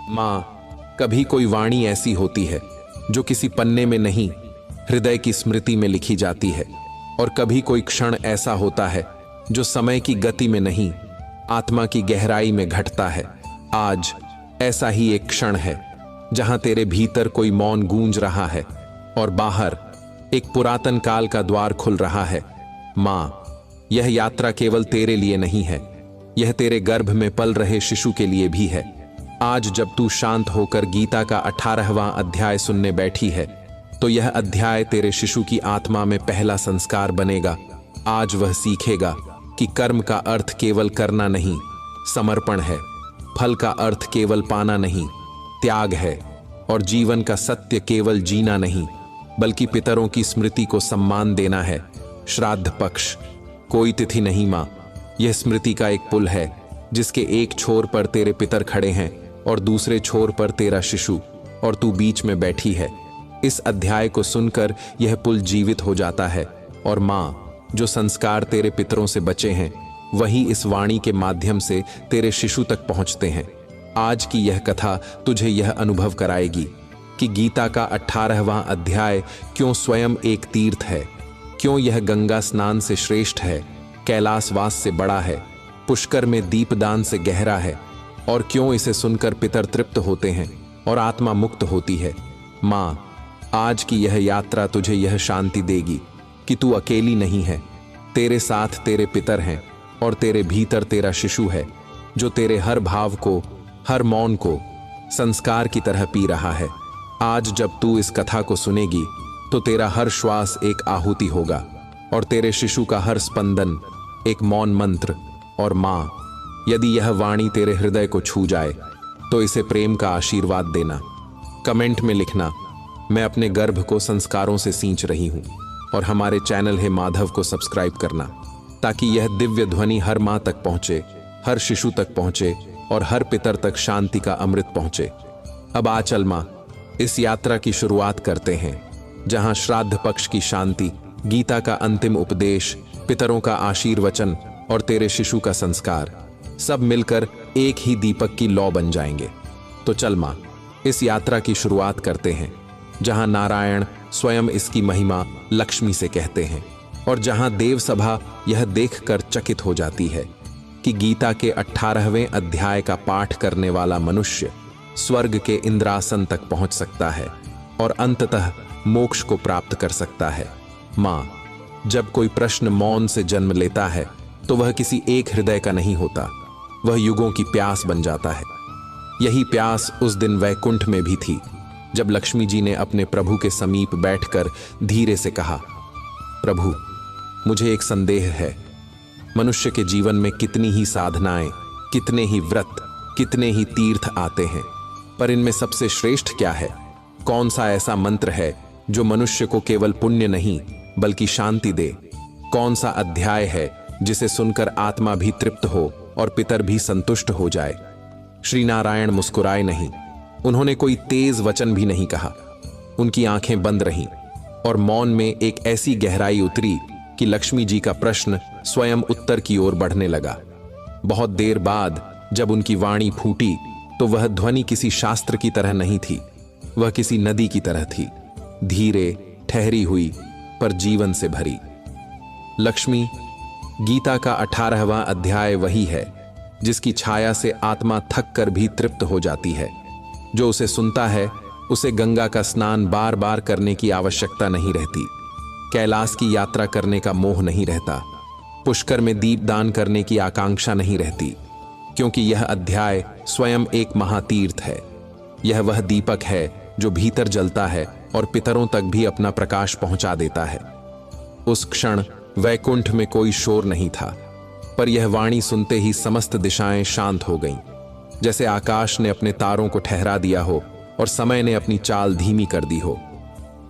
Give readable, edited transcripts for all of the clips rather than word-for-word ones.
माँ, कभी कोई वाणी ऐसी होती है जो किसी पन्ने में नहीं, हृदय की स्मृति में लिखी जाती है। और कभी कोई क्षण ऐसा होता है जो समय की गति में नहीं, आत्मा की गहराई में घटता है। आज ऐसा ही एक क्षण है जहां तेरे भीतर कोई मौन गूंज रहा है और बाहर एक पुरातन काल का द्वार खुल रहा है। माँ, यह यात्रा केवल तेरे लिए नहीं है, यह तेरे गर्भ में पल रहे शिशु के लिए भी है। आज जब तू शांत होकर गीता का 18वां अध्याय सुनने बैठी है, तो यह अध्याय तेरे शिशु की आत्मा में पहला संस्कार बनेगा। आज वह सीखेगा कि कर्म का अर्थ केवल करना नहीं, समर्पण है। फल का अर्थ केवल पाना नहीं, त्याग है। और जीवन का सत्य केवल जीना नहीं, बल्कि पितरों की स्मृति को सम्मान देना है। श्राद्ध पक्ष कोई तिथि नहीं माँ, यह स्मृति का एक पुल है जिसके एक छोर पर तेरे पितर खड़े हैं और दूसरे छोर पर तेरा शिशु, और तू बीच में बैठी है। इस अध्याय को सुनकर यह पुल जीवित हो जाता है और माँ, जो संस्कार तेरे पितरों से बचे हैं वही इस वाणी के माध्यम से तेरे शिशु तक पहुंचते हैं। आज की यह कथा तुझे यह अनुभव कराएगी कि गीता का 18वां अध्याय क्यों स्वयं एक तीर्थ है, क्यों यह गंगा स्नान से श्रेष्ठ है, कैलाशवास से बड़ा है, पुष्कर में दीपदान से गहरा है, और क्यों इसे सुनकर पितर तृप्त होते हैं और आत्मा मुक्त होती है। माँ, आज की यह यात्रा तुझे यह शांति देगी कि तू अकेली नहीं है। तेरे साथ तेरे पितर हैं और तेरे भीतर तेरा शिशु है जो तेरे हर भाव को, हर मौन को संस्कार की तरह पी रहा है। आज जब तू इस कथा को सुनेगी तो तेरा हर श्वास एक आहुति होगा और तेरे शिशु का हर स्पंदन एक मौन मंत्र। और माँ, यदि यह वाणी तेरे हृदय को छू जाए तो इसे प्रेम का आशीर्वाद देना। कमेंट में लिखना, मैं अपने गर्भ को संस्कारों से सींच रही हूँ। और हमारे चैनल हे माधव को सब्सक्राइब करना ताकि यह दिव्य ध्वनि हर माँ तक पहुँचे, हर शिशु तक पहुँचे और हर पितर तक शांति का अमृत पहुँचे। अब आ चल माँ, इस यात्रा की शुरुआत करते हैं जहाँ श्राद्ध पक्ष की शांति, गीता का अंतिम उपदेश, पितरों का आशीर्वचन और तेरे शिशु का संस्कार सब मिलकर एक ही दीपक की लौ बन जाएंगे। तो चल माँ, इस यात्रा की शुरुआत करते हैं जहां नारायण स्वयं इसकी महिमा लक्ष्मी से कहते हैं और जहां देव सभा यह देखकर चकित हो जाती है कि गीता के 18वें अध्याय का पाठ करने वाला मनुष्य स्वर्ग के इंद्रासन तक पहुंच सकता है और अंततः मोक्ष को प्राप्त कर सकता है। माँ, जब कोई प्रश्न मौन से जन्म लेता है तो वह किसी एक हृदय का नहीं होता, वह युगों की प्यास बन जाता है। यही प्यास उस दिन वैकुंठ में भी थी जब लक्ष्मी जी ने अपने प्रभु के समीप बैठकर धीरे से कहा, प्रभु, मुझे एक संदेह है। मनुष्य के जीवन में कितनी ही साधनाएं, कितने ही व्रत, कितने ही तीर्थ आते हैं, पर इनमें सबसे श्रेष्ठ क्या है? कौन सा ऐसा मंत्र है जो मनुष्य को केवल पुण्य नहीं बल्कि शांति दे? कौन सा अध्याय है जिसे सुनकर आत्मा भी तृप्त हो और पितर भी संतुष्ट हो जाए? श्री नारायण मुस्कुराए नहीं, उन्होंने कोई तेज वचन भी नहीं कहा। उनकी आंखें बंद रहीं और मौन में एक ऐसी गहराई उतरी कि लक्ष्मी जी का प्रश्न स्वयं उत्तर की ओर बढ़ने लगा। बहुत देर बाद जब उनकी वाणी फूटी तो वह ध्वनि किसी शास्त्र की तरह नहीं थी, वह किसी नदी की तरह थी, धीरे, ठहरी हुई, पर जीवन से भरी। लक्ष्मी, गीता का 18वां अध्याय वही है जिसकी छाया से आत्मा थक कर भी तृप्त हो जाती है। जो उसे सुनता है उसे गंगा का स्नान बार बार करने की आवश्यकता नहीं रहती, कैलाश की यात्रा करने का मोह नहीं रहता, पुष्कर में दीपदान करने की आकांक्षा नहीं रहती, क्योंकि यह अध्याय स्वयं एक महातीर्थ है। यह वह दीपक है जो भीतर जलता है और पितरों तक भी अपना प्रकाश पहुंचा देता है। उस क्षण वैकुंठ में कोई शोर नहीं था, पर यह वाणी सुनते ही समस्त दिशाएं शांत हो गईं, जैसे आकाश ने अपने तारों को ठहरा दिया हो और समय ने अपनी चाल धीमी कर दी हो।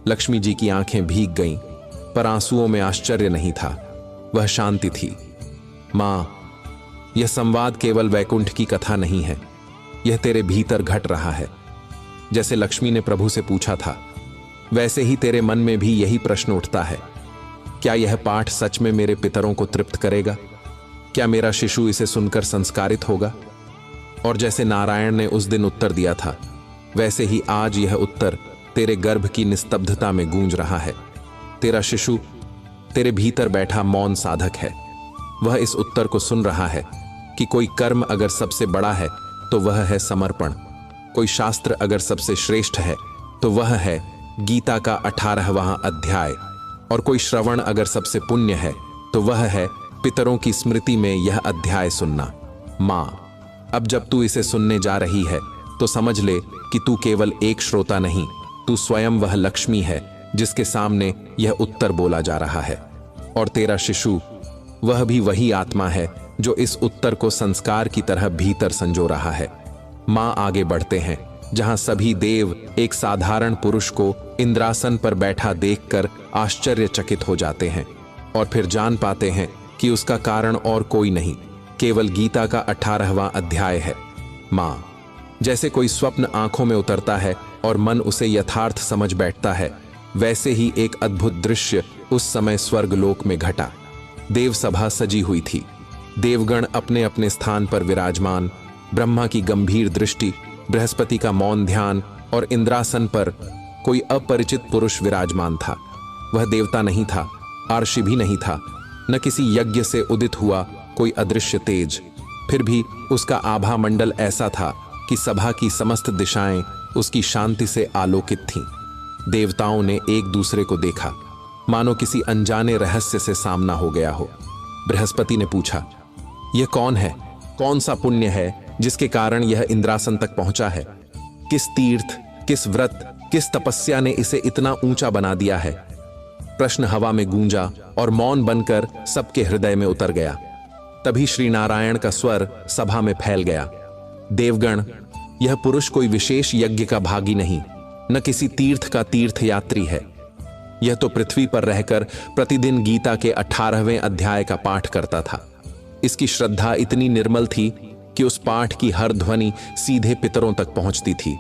लक्ष्मी जी की आंखें भीग गईं, पर आंसुओं में आश्चर्य नहीं था, वह शांति थी। मां, यह संवाद केवल वैकुंठ की कथा नहीं है, यह तेरे भीतर घट रहा है। जैसे लक्ष्मी ने प्रभु से पूछा था, वैसे ही तेरे मन में भी यही प्रश्न उठता है, क्या यह पाठ सच में मेरे पितरों को तृप्त करेगा? क्या मेरा शिशु इसे सुनकर संस्कारित होगा? और जैसे नारायण ने उस दिन उत्तर दिया था, वैसे ही आज यह उत्तर तेरे गर्भ की निस्तब्धता में गूंज रहा है। तेरा शिशु तेरे भीतर बैठा मौन साधक है। वह इस उत्तर को सुन रहा है कि कोई कर्म अगर सबसे बड़ा है तो वह है समर्पण, कोई शास्त्र अगर सबसे श्रेष्ठ है तो वह है गीता का 18वां अध्याय, और कोई श्रवण अगर सबसे पुण्य है तो वह है पितरों की स्मृति में यह अध्याय सुनना। माँ, अब जब तू इसे सुनने जा रही है तो समझ ले कि तू केवल एक श्रोता नहीं, तू स्वयं वह लक्ष्मी है जिसके सामने यह उत्तर बोला जा रहा है। और तेरा शिशु वह भी वही आत्मा है जो इस उत्तर को संस्कार की तरह भीतर संजो रहा है। माँ, आगे बढ़ते हैं जहां सभी देव एक साधारण पुरुष को इंद्रासन पर बैठा देखकर आश्चर्यचकित हो जाते हैं और फिर जान पाते हैं कि उसका कारण और कोई नहीं, केवल गीता का 18वां अध्याय है। माँ, जैसे कोई स्वप्न आंखों में उतरता है और मन उसे यथार्थ समझ बैठता है, वैसे ही एक अद्भुत दृश्य उस समय स्वर्गलोक में घटा। देव सभा सजी हुई थी, देवगण अपने अपने स्थान पर विराजमान, ब्रह्मा की गंभीर दृष्टि, बृहस्पति का मौन ध्यान और इंद्रासन पर कोई अपरिचित पुरुष विराजमान था। वह देवता नहीं था, आर्षि भी नहीं था, न किसी यज्ञ से उदित हुआ कोई अदृश्य तेज। फिर भी उसका आभा मंडल ऐसा था कि सभा की समस्त दिशाएं उसकी शांति से आलोकित थीं। देवताओं ने एक दूसरे को देखा, मानो किसी अनजाने रहस्य से सामना हो गया हो। बृहस्पति ने पूछा, यह कौन है? कौन सा पुण्य है जिसके कारण यह इंद्रासन तक पहुंचा है? किस तीर्थ, किस व्रत, किस तपस्या ने इसे इतना ऊंचा बना दिया है? प्रश्न हवा में गूंजा और मौन बनकर सबके हृदय में उतर गया। तभी श्री नारायण का स्वर सभा में फैल गया, देवगण, यह पुरुष कोई विशेष यज्ञ का भागी नहीं, न किसी तीर्थ का तीर्थयात्री है। यह तो पृथ्वी पर रहकर प्रतिदिन गीता के 18वें अध्याय का पाठ करता था। इसकी श्रद्धा इतनी निर्मल थी कि उस पाठ की हर ध्वनि सीधे पितरों तक पहुंचती थी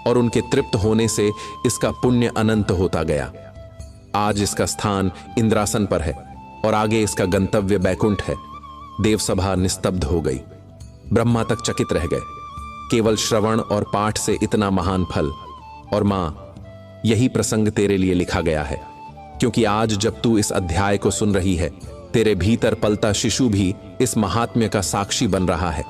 और उनके तृप्त होने से इसका पुण्य अनंत होता गया। आज इसका स्थान इंद्रासन पर है और आगे इसका गंतव्य बैकुंठ है। देवसभा निस्तब्ध हो गई, ब्रह्मा तक चकित रह गए। केवल श्रवण और पाठ से इतना महान फल। और मां, यही प्रसंग तेरे लिए लिखा गया है, क्योंकि आज जब तू इस अध्याय को सुन रही है, तेरे भीतर पलता शिशु भी इस महात्म्य का साक्षी बन रहा है।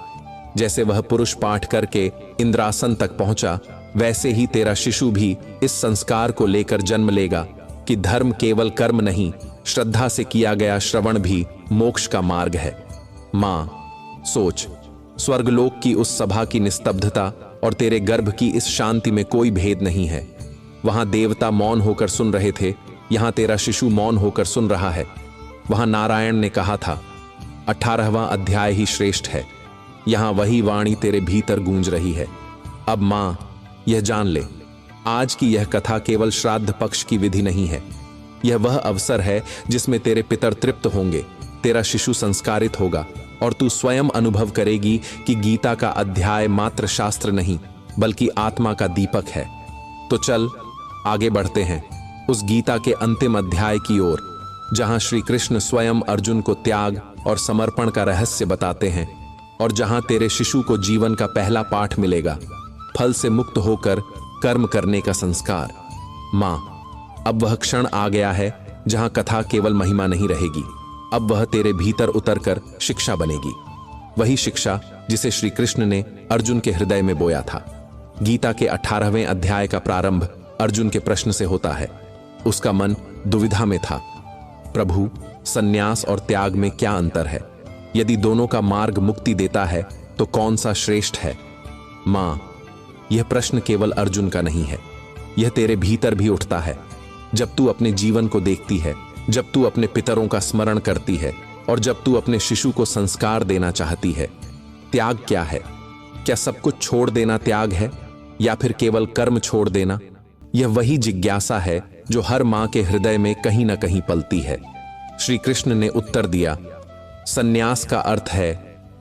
जैसे वह पुरुष पाठ करके इंद्रासन तक पहुंचा, वैसे ही तेरा शिशु भी इस संस्कार को लेकर जन्म लेगा कि धर्म केवल कर्म नहीं, श्रद्धा से किया गया श्रवण भी मोक्ष का मार्ग है। मां, सोच, स्वर्गलोक की उस सभा की निस्तब्धता और तेरे गर्भ की इस शांति में कोई भेद नहीं है। वहां देवता मौन होकर सुन रहे थे, यहां तेरा शिशु मौन होकर सुन रहा है। वहां नारायण ने कहा था, 18वां अध्याय ही श्रेष्ठ है। यहां वही वाणी तेरे भीतर गूंज रही है। अब मां, यह जान ले, आज की यह कथा केवल श्राद्ध पक्ष की विधि नहीं है। यह वह अवसर है जिसमें तेरे पितर तृप्त होंगे, तेरा शिशु संस्कारित होगा और तू स्वयं अनुभव करेगी कि गीता का अध्याय मात्र शास्त्र नहीं, बल्कि आत्मा का दीपक है। तो चल आगे बढ़ते हैं उस गीता के अंतिम अध्याय की ओर, जहां श्री कृष्ण स्वयं अर्जुन को त्याग और समर्पण का रहस्य बताते हैं और जहां तेरे शिशु को जीवन का पहला पाठ मिलेगा, फल से मुक्त होकर कर्म करने का संस्कार। मां, अब वह क्षण आ गया है जहां कथा केवल महिमा नहीं रहेगी, अब वह तेरे भीतर उतरकर शिक्षा बनेगी। वही शिक्षा जिसे श्री कृष्ण ने अर्जुन के हृदय में बोया था। गीता के 18वें अध्याय का प्रारंभ अर्जुन के प्रश्न से होता है। उसका मन दुविधा में था, प्रभु, संन्यास और त्याग में क्या अंतर है? यदि दोनों का मार्ग मुक्ति देता है तो कौन सा श्रेष्ठ है? मां, यह प्रश्न केवल अर्जुन का नहीं है, यह तेरे भीतर भी उठता है। जब तू अपने जीवन को देखती है, जब तू अपने पितरों का स्मरण करती है और जब तू अपने शिशु को संस्कार देना चाहती है। त्याग क्या है? क्या सब कुछ छोड़ देना त्याग है या फिर केवल कर्म छोड़ देना? यह वही जिज्ञासा है जो हर मां के हृदय में कहीं ना कहीं पलती है। श्री कृष्ण ने उत्तर दिया, संन्यास का अर्थ है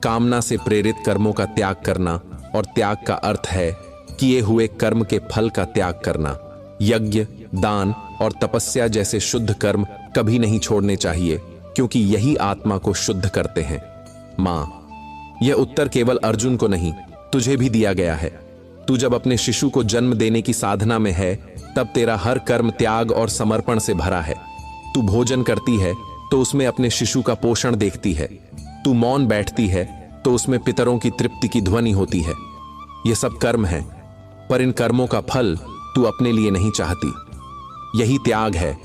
कामना से प्रेरित कर्मों का त्याग करना और त्याग का अर्थ है किए हुए कर्म के फल का त्याग करना। यज्ञ, दान और तपस्या जैसे शुद्ध कर्म कभी नहीं छोड़ने चाहिए, क्योंकि यही आत्मा को शुद्ध करते हैं। मां, यह उत्तर केवल अर्जुन को नहीं तुझे भी दिया गया है। तू जब अपने शिशु को जन्म देने की साधना में है, तब तेरा हर कर्म त्याग और समर्पण से भरा है। तू भोजन करती है तो उसमें अपने शिशु का पोषण देखती है। तू मौन बैठती है तो उसमें पितरों की तृप्ति की ध्वनि होती है। ये सब कर्म है, पर इन कर्मों का फल तू अपने लिए नहीं चाहती। यही त्याग है,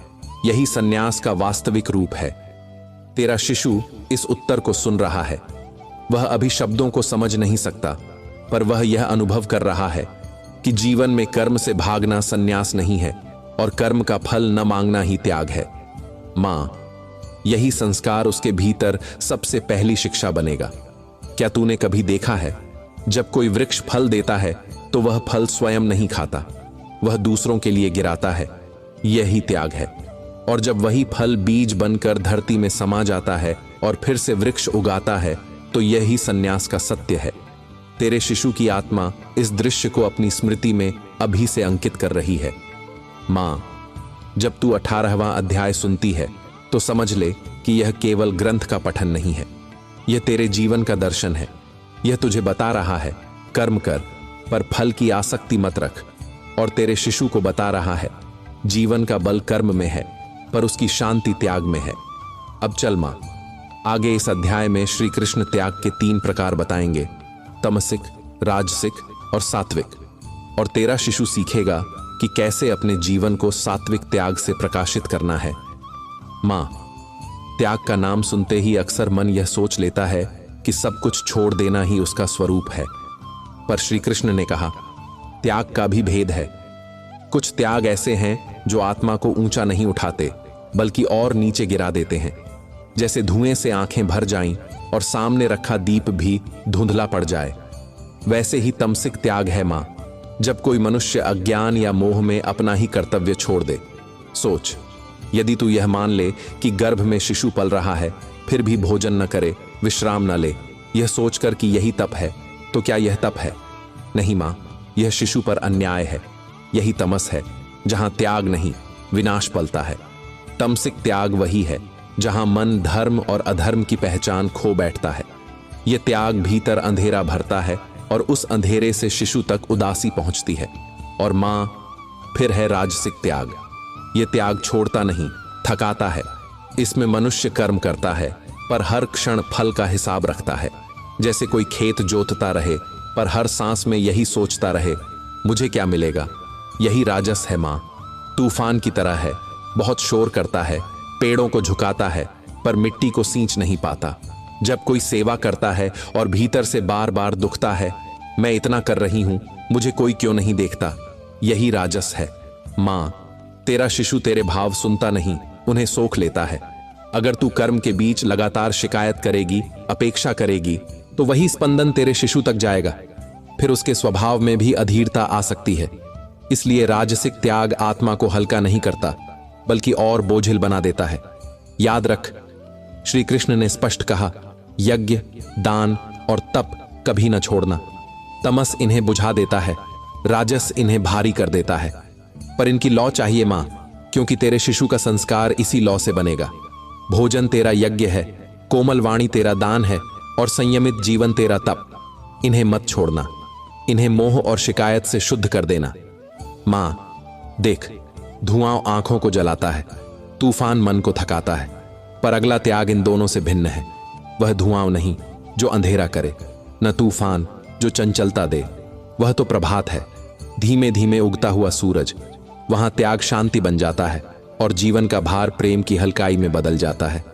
यही सन्यास का वास्तविक रूप है। तेरा शिशु इस उत्तर को सुन रहा है। वह अभी शब्दों को समझ नहीं सकता, पर वह यह अनुभव कर रहा है कि जीवन में कर्म से भागना सन्यास नहीं है और कर्म का फल न मांगना ही त्याग है। मां, यही संस्कार उसके भीतर सबसे पहली शिक्षा बनेगा। क्या तूने कभी देखा है, जब कोई वृक्ष फल देता है तो वह फल स्वयं नहीं खाता, वह दूसरों के लिए गिराता है। यही त्याग है। और जब वही फल बीज बनकर धरती में समा जाता है और फिर से वृक्ष उगाता है, तो यही सन्यास का सत्य है। तेरे शिशु की आत्मा इस दृश्य को अपनी स्मृति में अभी से अंकित कर रही है। मां, जब तू 18वां अध्याय सुनती है तो समझ ले कि यह केवल ग्रंथ का पठन नहीं है, यह तेरे जीवन का दर्शन है। यह तुझे बता रहा है, कर्म कर, पर फल की आसक्ति मत रख। और तेरे शिशु को बता रहा है, जीवन का बल कर्म में है, पर उसकी शांति त्याग में है। अब चल मां, आगे इस अध्याय में श्री कृष्ण त्याग के 3 प्रकार बताएंगे, तमसिक, राजसिक और सात्विक। और तेरा शिशु सीखेगा कि कैसे अपने जीवन को सात्विक त्याग से प्रकाशित करना है। मां, त्याग का नाम सुनते ही अक्सर मन यह सोच लेता है कि सब कुछ छोड़ देना ही उसका स्वरूप है, पर श्री कृष्ण ने कहा, त्याग का भी भेद है। कुछ त्याग ऐसे हैं जो आत्मा को ऊंचा नहीं उठाते, बल्कि और नीचे गिरा देते हैं। जैसे धुएं से आंखें भर जाएं और सामने रखा दीप भी धुंधला पड़ जाए, वैसे ही तमसिक त्याग है मां, जब कोई मनुष्य अज्ञान या मोह में अपना ही कर्तव्य छोड़ दे। सोच, यदि तू यह मान ले कि गर्भ में शिशु पल रहा है, फिर भी भोजन न करे, विश्राम न ले, यह सोचकर कि यही तप है, तो क्या यह तप है? नहीं मां, यह शिशु पर अन्याय है। यही तमस है, जहां त्याग नहीं, विनाश पलता है। तमसिक त्याग वही है जहां मन धर्म और अधर्म की पहचान खो बैठता है। यह त्याग भीतर अंधेरा भरता है और उस अंधेरे से शिशु तक उदासी पहुंचती है। और मां, फिर है राजसिक त्याग। यह त्याग छोड़ता नहीं, थकाता है। इसमें मनुष्य कर्म करता है, पर हर क्षण फल का हिसाब रखता है। जैसे कोई खेत जोतता रहे, पर हर सांस में यही सोचता रहे, मुझे क्या मिलेगा। यही राजस है मां। तूफान की तरह है, बहुत शोर करता है, पेड़ों को झुकाता है, पर मिट्टी को सींच नहीं पाता। जब कोई सेवा करता है और भीतर से बार बार दुखता है, मैं इतना कर रही हूं, मुझे कोई क्यों नहीं देखता, यही राजस है। मां, तेरा शिशु तेरे भाव सुनता नहीं, उन्हें सोख लेता है। अगर तू कर्म के बीच लगातार शिकायत करेगी, अपेक्षा करेगी, तो वही स्पंदन तेरे शिशु तक जाएगा। फिर उसके स्वभाव में भी अधीरता आ सकती है। इसलिए राजसिक त्याग आत्मा को हल्का नहीं करता, बल्कि और बोझिल बना देता है। याद रख, श्री कृष्ण ने स्पष्ट कहा, यज्ञ, दान और तप कभी न छोड़ना। तमस इन्हें बुझा देता है, राजस इन्हें भारी कर देता है। पर इनकी लौ चाहिए मां, क्योंकि तेरे शिशु का संस्कार इसी लौ से बनेगा। भोजन तेरा यज्ञ है, कोमल वाणी तेरा दान है और संयमित जीवन तेरा तप। इन्हें मत छोड़ना, इन्हें मोह और शिकायत से शुद्ध कर देना। मां, देख, धुआं आंखों को जलाता है, तूफान मन को थकाता है, पर अगला त्याग इन दोनों से भिन्न है। वह धुआं नहीं जो अंधेरा करे, न तूफान जो चंचलता दे। वह तो प्रभात है, धीमे धीमे उगता हुआ सूरज। वहां त्याग शांति बन जाता है और जीवन का भार प्रेम की हल्काई में बदल जाता है।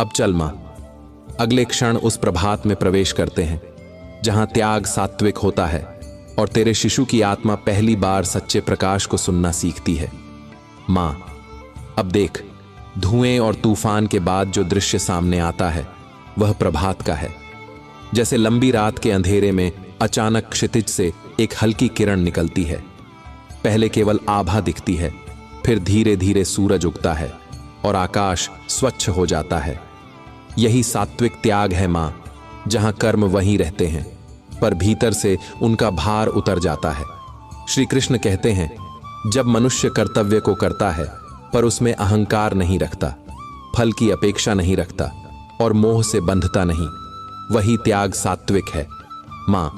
अब चल मां, अगले क्षण उस प्रभात में प्रवेश करते हैं जहां त्याग सात्विक होता है और तेरे शिशु की आत्मा पहली बार सच्चे प्रकाश को सुनना सीखती है। मां, अब देख, धुएं और तूफान के बाद जो दृश्य सामने आता है वह प्रभात का है। जैसे लंबी रात के अंधेरे में अचानक क्षितिज से एक हल्की किरण निकलती है। पहले केवल आभा दिखती है, फिर धीरे धीरे सूरज उगता है और आकाश स्वच्छ हो जाता है। यही सात्विक त्याग है मां, जहां कर्म वहीं रहते हैं, पर भीतर से उनका भार उतर जाता है। श्री कृष्ण कहते हैं, जब मनुष्य कर्तव्य को करता है पर उसमें अहंकार नहीं रखता, फल की अपेक्षा नहीं रखता और मोह से बंधता नहीं, वही त्याग सात्विक है। मां,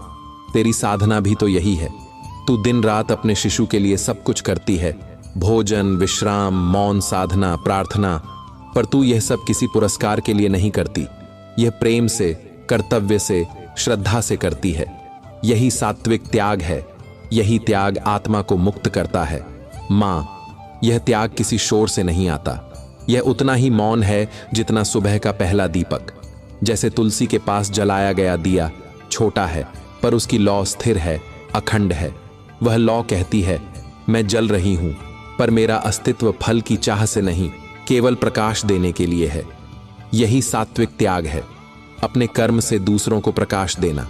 तेरी साधना भी तो यही है। तू दिन रात अपने शिशु के लिए सब कुछ करती है, भोजन, विश्राम, मौन साधना, प्रार्थना, पर तू यह सब किसी पुरस्कार के लिए नहीं करती। यह प्रेम से, कर्तव्य से, श्रद्धा से करती है। यही सात्विक त्याग है। यही त्याग आत्मा को मुक्त करता है। माँ, यह त्याग किसी शोर से नहीं आता। यह उतना ही मौन है जितना सुबह का पहला दीपक। जैसे तुलसी के पास जलाया गया दिया छोटा है, पर उसकी लौ स्थिर है, अखंड है। वह लौ कहती है, मैं जल रही हूं, पर मेरा अस्तित्व फल की चाह से नहीं, केवल प्रकाश देने के लिए है। यही सात्विक त्याग है, अपने कर्म से दूसरों को प्रकाश देना।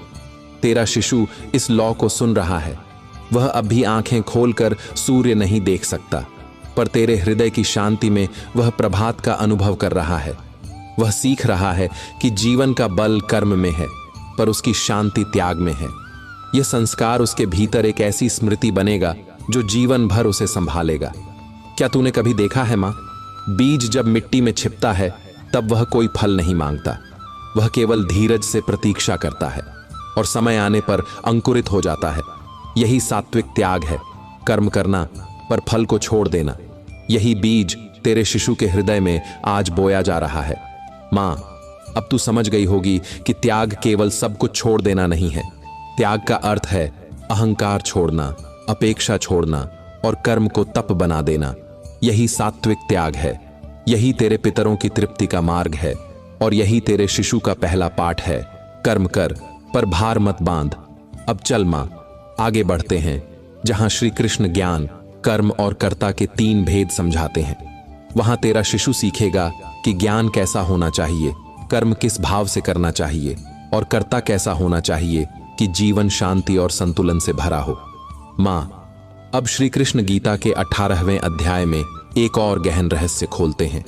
तेरा शिशु इस लौ को सुन रहा है। वह अब भी आंखें खोलकर सूर्य नहीं देख सकता, पर तेरे हृदय की शांति में वह प्रभात का अनुभव कर रहा है। वह सीख रहा है कि जीवन का बल कर्म में है, पर उसकी शांति त्याग में है। यह संस्कार उसके भीतर एक ऐसी स्मृति बनेगा जो जीवन भर उसे संभालेगा। क्या तूने कभी देखा है मां, बीज जब मिट्टी में छिपता है तब वह कोई फल नहीं मांगता। वह केवल धीरज से प्रतीक्षा करता है और समय आने पर अंकुरित हो जाता है। यही सात्विक त्याग है, कर्म करना पर फल को छोड़ देना। यही बीज तेरे शिशु के हृदय में आज बोया जा रहा है। मां, अब तू समझ गई होगी कि त्याग केवल सब कुछ छोड़ देना नहीं है। त्याग का अर्थ है अहंकार छोड़ना, अपेक्षा छोड़ना और कर्म को तप बना देना। यही सात्विक त्याग है। यही तेरे पितरों की तृप्ति का मार्ग है और यही तेरे शिशु का पहला पाठ है। कर्म कर, पर भार मत बांध। अब चल मां, आगे बढ़ते हैं, जहां श्री कृष्ण ज्ञान, कर्म और कर्ता के 3 भेद समझाते हैं। वहां तेरा शिशु सीखेगा कि ज्ञान कैसा होना चाहिए, कर्म किस भाव से करना चाहिए और कर्ता कैसा होना चाहिए कि जीवन शांति और संतुलन से भरा हो। मां, अब श्री कृष्ण गीता के 18वें अध्याय में एक और गहन रहस्य खोलते हैं।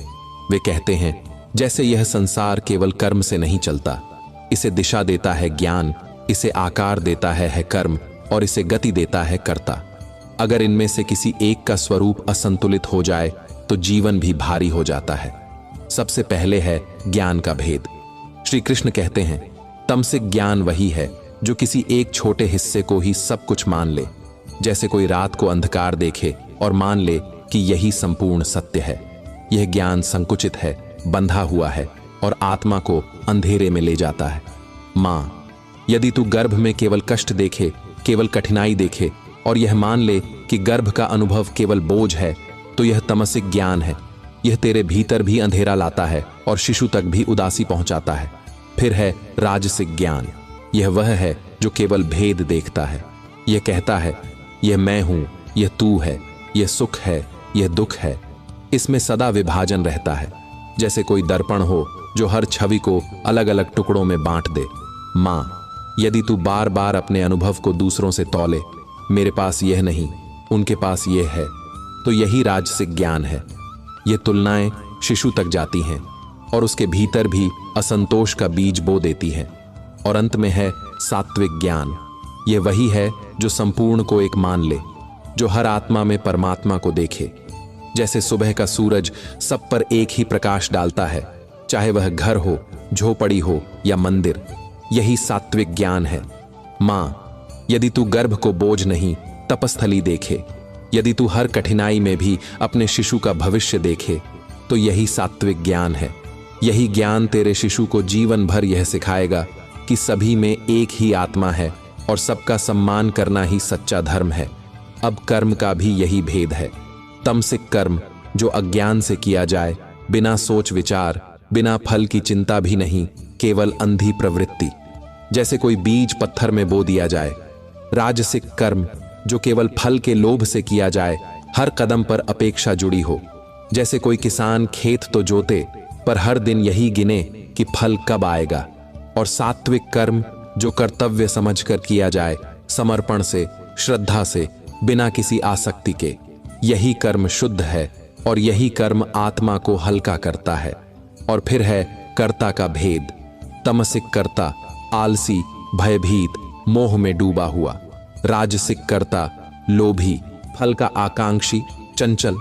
वे कहते हैं, जैसे यह संसार केवल कर्म से नहीं चलता, इसे दिशा देता है ज्ञान, इसे आकार देता है कर्म और इसे गति देता है कर्ता। अगर इनमें से किसी एक का स्वरूप असंतुलित हो जाए तो जीवन भी भारी हो जाता है। सबसे पहले है ज्ञान का भेद। श्री कृष्ण कहते हैं, तमसिक ज्ञान वही है जो किसी एक छोटे हिस्से को ही सब कुछ मान ले। जैसे कोई रात को अंधकार देखे और मान ले कि यही संपूर्ण सत्य है। यह ज्ञान संकुचित है, बंधा हुआ है और आत्मा को अंधेरे में ले जाता है। मां, यदि तू गर्भ में केवल कष्ट देखे, केवल कठिनाई देखे और यह मान ले कि गर्भ का अनुभव केवल बोझ है, तो यह तमसिक ज्ञान है। यह तेरे भीतर भी अंधेरा लाता है और शिशु तक भी उदासी पहुंचाता है। फिर है राजसिक ज्ञान। यह वह है जो केवल भेद देखता है। यह कहता है, यह मैं हूं, यह तू है, यह सुख है, यह दुख है। इसमें सदा विभाजन रहता है, जैसे कोई दर्पण हो जो हर छवि को अलग अलग टुकड़ों में बांट दे। मां, यदि तू बार बार अपने अनुभव को दूसरों से तौले, मेरे पास यह नहीं, उनके पास यह है, तो यही राजसिक ज्ञान है। ये तुलनाएं शिशु तक जाती हैं और उसके भीतर भी असंतोष का बीज बो देती हैं। और अंत में है सात्विक ज्ञान। यह वही है जो संपूर्ण को एक मान ले, जो हर आत्मा में परमात्मा को देखे। जैसे सुबह का सूरज सब पर एक ही प्रकाश डालता है, चाहे वह घर हो, झोपड़ी हो या मंदिर। यही सात्विक ज्ञान है। मां, यदि तू गर्भ को बोझ नहीं, तपस्थली देखे, यदि तू हर कठिनाई में भी अपने शिशु का भविष्य देखे, तो यही सात्विक ज्ञान है। यही ज्ञान तेरे शिशु को जीवन भर यह सिखाएगा कि सभी में एक ही आत्मा है और सबका सम्मान करना ही सच्चा धर्म है। अब कर्म का भी यही भेद है। तमसिक कर्म जो अज्ञान से किया जाए, बिना सोच विचार, बिना फल की चिंता भी नहीं, केवल अंधी प्रवृत्ति, जैसे कोई बीज पत्थर में बो दिया जाए। राजसिक कर्म जो केवल फल के लोभ से किया जाए, हर कदम पर अपेक्षा जुड़ी हो, जैसे कोई किसान खेत तो जोते पर हर दिन यही गिने कि फल कब आएगा। और सात्विक कर्म जो कर्तव्य समझकर किया जाए, समर्पण से, श्रद्धा से, बिना किसी आसक्ति के। यही कर्म शुद्ध है और यही कर्म आत्मा को हल्का करता है। और फिर है कर्ता का भेद। तमसिक कर्ता आलसी, भयभीत, मोह में डूबा हुआ। राजसिक कर्ता लोभी, फल का आकांक्षी, चंचल।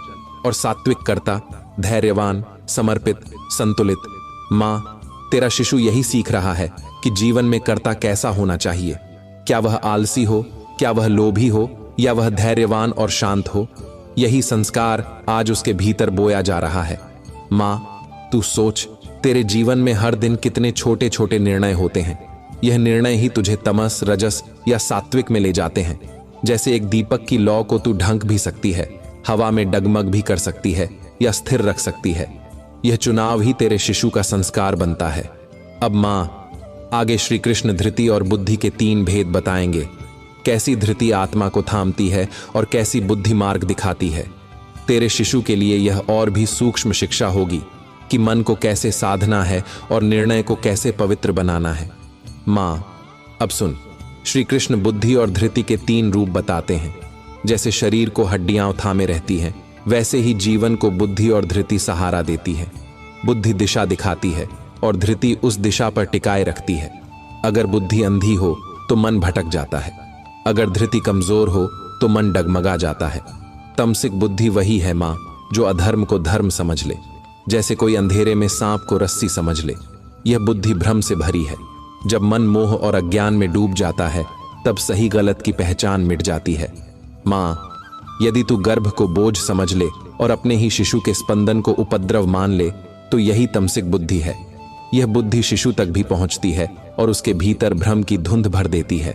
और सात्विक कर्ता धैर्यवान, समर्पित, संतुलित। मां, तेरा शिशु यही सीख रहा है कि जीवन में कर्ता कैसा होना चाहिए। क्या वह आलसी हो, क्या वह लोभी हो, या वह धैर्यवान और शांत हो? यही संस्कार आज उसके भीतर बोया जा रहा है। माँ, तू सोच, तेरे जीवन में हर दिन कितने छोटे छोटे निर्णय होते हैं। यह निर्णय ही तुझे तमस, रजस या सात्विक में ले जाते हैं। जैसे एक दीपक की लौ को तू ढंक भी सकती है, हवा में डगमग भी कर सकती है या स्थिर रख सकती है। यह चुनाव ही तेरे शिशु का संस्कार बनता है। अब माँ, आगे श्री कृष्ण धृति और बुद्धि के 3 भेद बताएंगे। कैसी धृति आत्मा को थामती है और कैसी बुद्धि मार्ग दिखाती है। तेरे शिशु के लिए यह और भी सूक्ष्म शिक्षा होगी कि मन को कैसे साधना है और निर्णय को कैसे पवित्र बनाना है। माँ, अब सुन, श्री कृष्ण बुद्धि और धृति के 3 रूप बताते हैं। जैसे शरीर को हड्डियां थामे रहती हैं, वैसे ही जीवन को बुद्धि और धृति सहारा देती है। बुद्धि दिशा दिखाती है और धृति उस दिशा पर टिकाए रखती है। अगर बुद्धि अंधी हो तो मन भटक जाता है, अगर धृति कमजोर हो तो मन डगमगा जाता है। तमसिक बुद्धि वही है माँ, जो अधर्म को धर्म समझ ले, जैसे कोई अंधेरे में सांप को रस्सी समझ ले। यह बुद्धि भ्रम से भरी है। जब मन मोह और अज्ञान में डूब जाता है, तब सही गलत की पहचान मिट जाती है। माँ, यदि तू गर्भ को बोझ समझ ले और अपने ही शिशु के स्पंदन को उपद्रव मान ले, तो यही तमसिक बुद्धि है। यह बुद्धि शिशु तक भी पहुंचती है और उसके भीतर भ्रम की धुंध भर देती है।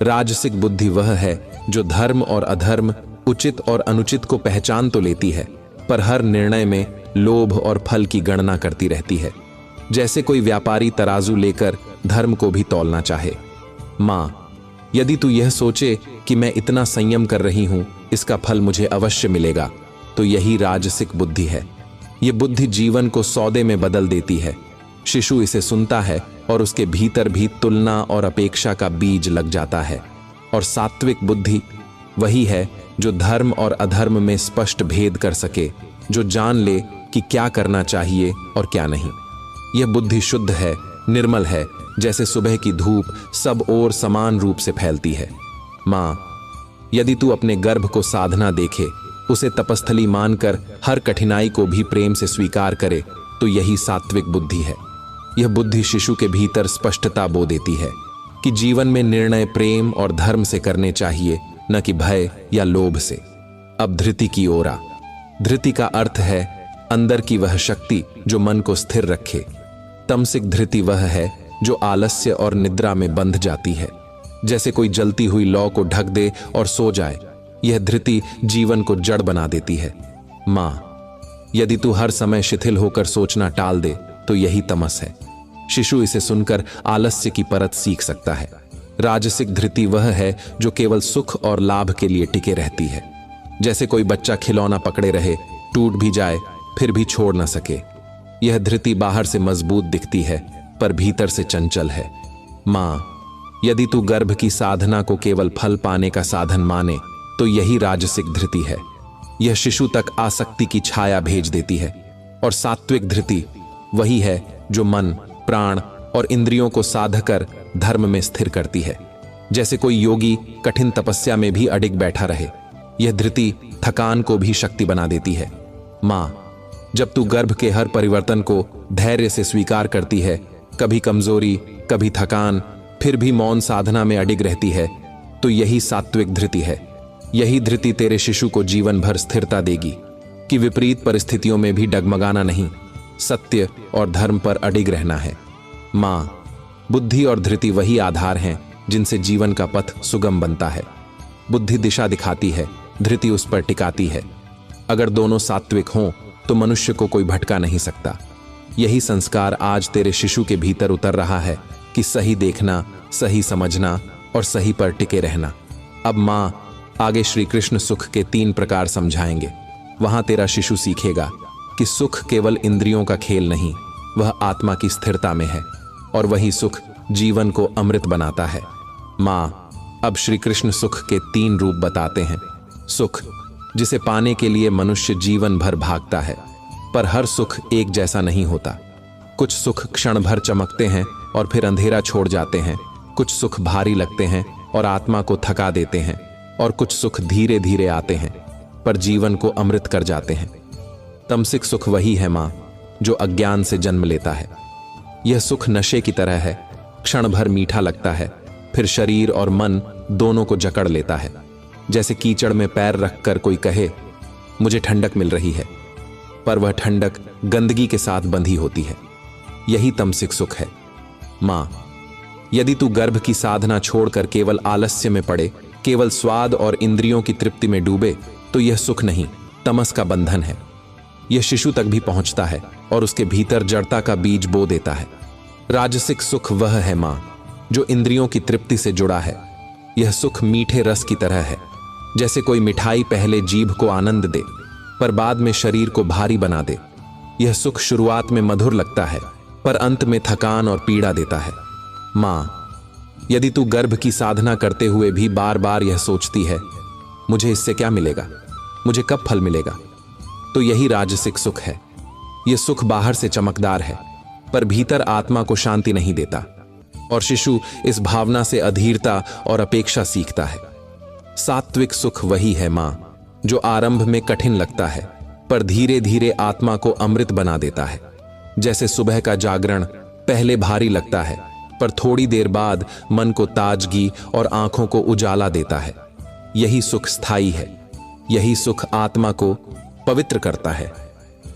राजसिक बुद्धि वह है जो धर्म और अधर्म, उचित और अनुचित को पहचान तो लेती है, पर हर निर्णय में लोभ और फल की गणना करती रहती है। जैसे कोई व्यापारी तराजू लेकर धर्म को भी तौलना चाहे। माँ, यदि तू यह सोचे कि मैं इतना संयम कर रही हूं, इसका फल मुझे अवश्य मिलेगा, तो यही राजसिक बुद्धि है। यह बुद्धि जीवन को सौदे में बदल देती है। शिशु इसे सुनता है और उसके भीतर भी तुलना और अपेक्षा का बीज लग जाता है। और सात्विक बुद्धि वही है जो धर्म और अधर्म में स्पष्ट भेद कर सके, जो जान ले कि क्या करना चाहिए और क्या नहीं। यह बुद्धि शुद्ध है, निर्मल है, जैसे सुबह की धूप सब ओर समान रूप से फैलती है। माँ, यदि तू अपने गर्भ को साधना देखे, उसे तपस्थली मानकर हर कठिनाई को भी प्रेम से स्वीकार करे, तो यही सात्विक बुद्धि है। यह बुद्धि शिशु के भीतर स्पष्टता बो देती है कि जीवन में निर्णय प्रेम और धर्म से करने चाहिए, न कि भय या लोभ से। अब धृति की ओर आ। धृति का अर्थ है अंदर की वह शक्ति जो मन को स्थिर रखे। तमसिक धृति वह है जो आलस्य और निद्रा में बंध जाती है। जैसे कोई जलती हुई लौ को ढक दे और सो जाए, यह धृति जीवन को जड़ बना देती है। माँ, यदि तू हर समय शिथिल होकर सोचना टाल दे, तो यही तमस है। शिशु इसे सुनकर आलस्य की परत सीख सकता है। राजसिक धृति वह है जो केवल सुख और लाभ के लिए टिके रहती है। जैसे कोई बच्चा खिलौना पकड़े रहे, टूट भी जाए फिर भी छोड़ न सके। यह धृति बाहर से मजबूत दिखती है, पर भीतर से चंचल है। माँ, यदि तू गर्भ की साधना को केवल फल पाने का साधन माने, तो यही राजसिक धृति है। यह शिशु तक आसक्ति की छाया भेज देती है। और सात्विक धृति वही है जो मन, प्राण और इंद्रियों को साधकर धर्म में स्थिर करती है। जैसे कोई योगी कठिन तपस्या में भी अडिग बैठा रहे, यह धृति थकान को भी शक्ति बना देती है। माँ, जब तू गर्भ के हर परिवर्तन को धैर्य से स्वीकार करती है, कभी कमजोरी, कभी थकान, फिर भी मौन साधना में अडिग रहती है, तो यही सात्विक धृति है। यही धृति तेरे शिशु को जीवन भर स्थिरता देगी कि विपरीत परिस्थितियों में भी डगमगाना नहीं, सत्य और धर्म पर अडिग रहना है। माँ, बुद्धि और धृति वही आधार हैं जिनसे जीवन का पथ सुगम बनता है। बुद्धि दिशा दिखाती है, धृति उस पर टिकाती है। अगर दोनों सात्विक हों तो मनुष्य को कोई भटका नहीं सकता। यही संस्कार आज तेरे शिशु के भीतर उतर रहा है कि सही देखना, सही समझना और सही पर टिके रहना। अब माँ, आगे श्री कृष्ण सुख के 3 प्रकार समझाएंगे। वहां तेरा शिशु सीखेगा कि सुख केवल इंद्रियों का खेल नहीं, वह आत्मा की स्थिरता में है, और वही सुख जीवन को अमृत बनाता है। माँ, अब श्री कृष्ण सुख के 3 रूप बताते हैं। सुख, जिसे पाने के लिए मनुष्य जीवन भर भागता है, पर हर सुख एक जैसा नहीं होता। कुछ सुख क्षण भर चमकते हैं और फिर अंधेरा छोड़ जाते हैं। कुछ सुख भारी लगते हैं और आत्मा को थका देते हैं, और कुछ सुख धीरे धीरे आते हैं पर जीवन को अमृत कर जाते हैं। तमसिक सुख वही है माँ, जो अज्ञान से जन्म लेता है। यह सुख नशे की तरह है, क्षण भर मीठा लगता है, फिर शरीर और मन दोनों को जकड़ लेता है। जैसे कीचड़ में पैर रखकर कोई कहे मुझे ठंडक मिल रही है, पर वह ठंडक गंदगी के साथ बंधी होती है। यही तमसिक सुख है। मां, यदि तू गर्भ की साधना छोड़कर केवल आलस्य में पड़े, केवल स्वाद और इंद्रियों की तृप्ति में डूबे, तो यह सुख नहीं, तमस का बंधन है। यह शिशु तक भी पहुंचता है और उसके भीतर जड़ता का बीज बो देता है। राजसिक सुख वह है मां, जो इंद्रियों की तृप्ति से जुड़ा है। यह सुख मीठे रस की तरह है। जैसे कोई मिठाई पहले जीभ को आनंद दे, पर बाद में शरीर को भारी बना दे। यह सुख शुरुआत में मधुर लगता है, पर अंत में थकान और पीड़ा देता है। मां, यदि तू गर्भ की साधना करते हुए भी बार बार यह सोचती है मुझे इससे क्या मिलेगा, मुझे कब फल मिलेगा, तो यही राजसिक सुख है। यह सुख बाहर से चमकदार है, पर भीतर आत्मा को शांति नहीं देता, और शिशु इस भावना से अधीरता और अपेक्षा सीखता है। सात्विक सुख वही है मां, जो आरंभ में कठिन लगता है, पर धीरे धीरे आत्मा को अमृत बना देता है। जैसे सुबह का जागरण पहले भारी लगता है, पर थोड़ी देर बाद मन को ताजगी और आंखों को उजाला देता है। यही सुख स्थायी है। यही सुख आत्मा को पवित्र करता है।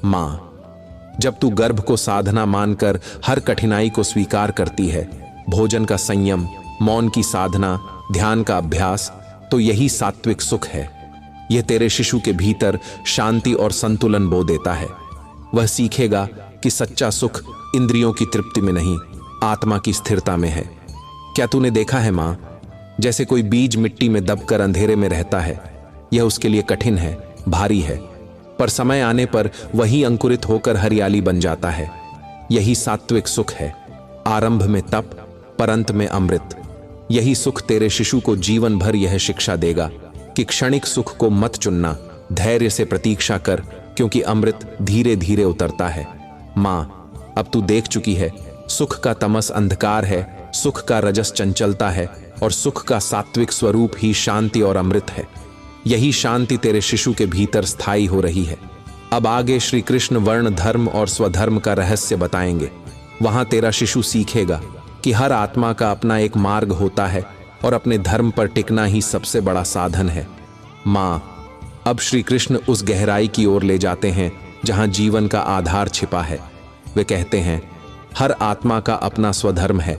मां, जब तू गर्भ को साधना मानकर हर कठिनाई को स्वीकार करती है, भोजन का संयम, मौन की साधना, ध्यान का अभ्यास, तो यही सात्विक सुख है। यह तेरे शिशु के भीतर शांति और संतुलन बो देता है। वह सीखेगा कि सच्चा सुख इंद्रियों की तृप्ति में नहीं, आत्मा की स्थिरता में है। क्या तूने देखा है मां, जैसे कोई बीज मिट्टी में दबकर अंधेरे में रहता है, यह उसके लिए कठिन है, भारी है, पर समय आने पर वही अंकुरित होकर हरियाली बन जाता है। यही सात्विक सुख है। आरंभ में तप, पर अंत में अमृत। यही सुख तेरे शिशु को जीवन भर यह शिक्षा देगा कि क्षणिक सुख को मत चुनना, धैर्य से प्रतीक्षा कर, क्योंकि अमृत धीरे धीरे उतरता है। मां, अब तू देख चुकी है, सुख का तमस अंधकार है, सुख का रजस चंचलता है, और सुख का सात्विक स्वरूप ही शांति और अमृत है। यही शांति तेरे शिशु के भीतर स्थायी हो रही है। अब आगे श्री कृष्ण वर्ण धर्म और स्वधर्म का रहस्य बताएंगे। वहां तेरा शिशु सीखेगा कि हर आत्मा का अपना एक मार्ग होता है, और अपने धर्म पर टिकना ही सबसे बड़ा साधन है। मां, अब श्री कृष्ण उस गहराई की ओर ले जाते हैं जहां जीवन का आधार छिपा है। वे कहते हैं हर आत्मा का अपना स्वधर्म है,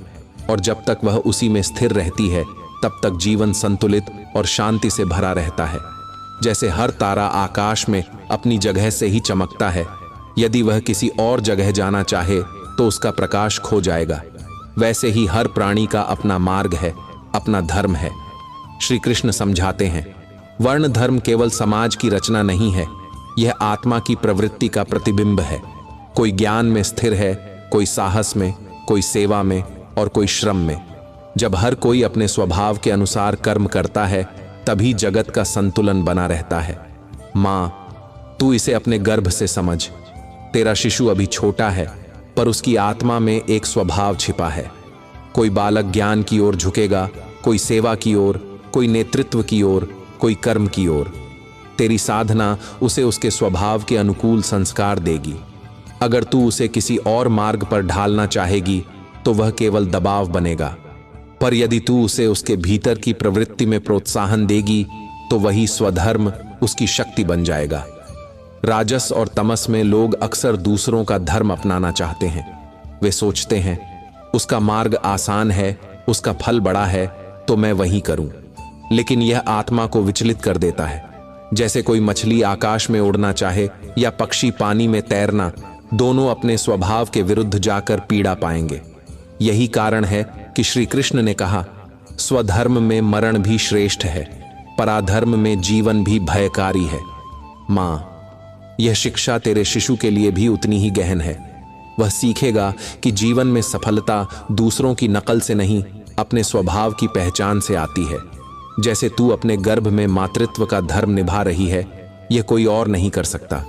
और जब तक वह उसी में स्थिर रहती है, तब तक जीवन संतुलित और शांति से भरा रहता है। जैसे हर तारा आकाश में अपनी जगह से ही चमकता है, यदि वह किसी और जगह जाना चाहे तो उसका प्रकाश खो जाएगा, वैसे ही हर प्राणी का अपना मार्ग है, अपना धर्म है। श्री कृष्ण समझाते हैं वर्ण धर्म केवल समाज की रचना नहीं है, यह आत्मा की प्रवृत्ति का प्रतिबिंब है। कोई ज्ञान में स्थिर है, कोई साहस में, कोई सेवा में, और कोई श्रम में। जब हर कोई अपने स्वभाव के अनुसार कर्म करता है, तभी जगत का संतुलन बना रहता है। मां, तू इसे अपने गर्भ से समझ। तेरा शिशु अभी छोटा है, पर उसकी आत्मा में एक स्वभाव छिपा है। कोई बालक ज्ञान की ओर झुकेगा, कोई सेवा की ओर, कोई नेतृत्व की ओर, कोई कर्म की ओर। तेरी साधना उसे उसके स्वभाव के अनुकूल संस्कार देगी। अगर तू उसे किसी और मार्ग पर ढालना चाहेगी तो वह केवल दबाव बनेगा, पर यदि तू उसे उसके भीतर की प्रवृत्ति में प्रोत्साहन देगी तो वही स्वधर्म उसकी शक्ति बन जाएगा। राजस और तमस में लोग अक्सर दूसरों का धर्म अपनाना चाहते हैं। वे सोचते हैं उसका मार्ग आसान है, उसका फल बड़ा है, तो मैं वही करूं। लेकिन यह आत्मा को विचलित कर देता है। जैसे कोई मछली आकाश में उड़ना चाहे या पक्षी पानी में तैरना, दोनों अपने स्वभाव के विरुद्ध जाकर पीड़ा पाएंगे। यही कारण है कि श्री कृष्ण ने कहा स्वधर्म में मरण भी श्रेष्ठ है, पराधर्म में जीवन भी भयकारी है। मां, यह शिक्षा तेरे शिशु के लिए भी उतनी ही गहन है। वह सीखेगा कि जीवन में सफलता दूसरों की नकल से नहीं, अपने स्वभाव की पहचान से आती है। जैसे तू अपने गर्भ में मातृत्व का धर्म निभा रही है, यह कोई और नहीं कर सकता।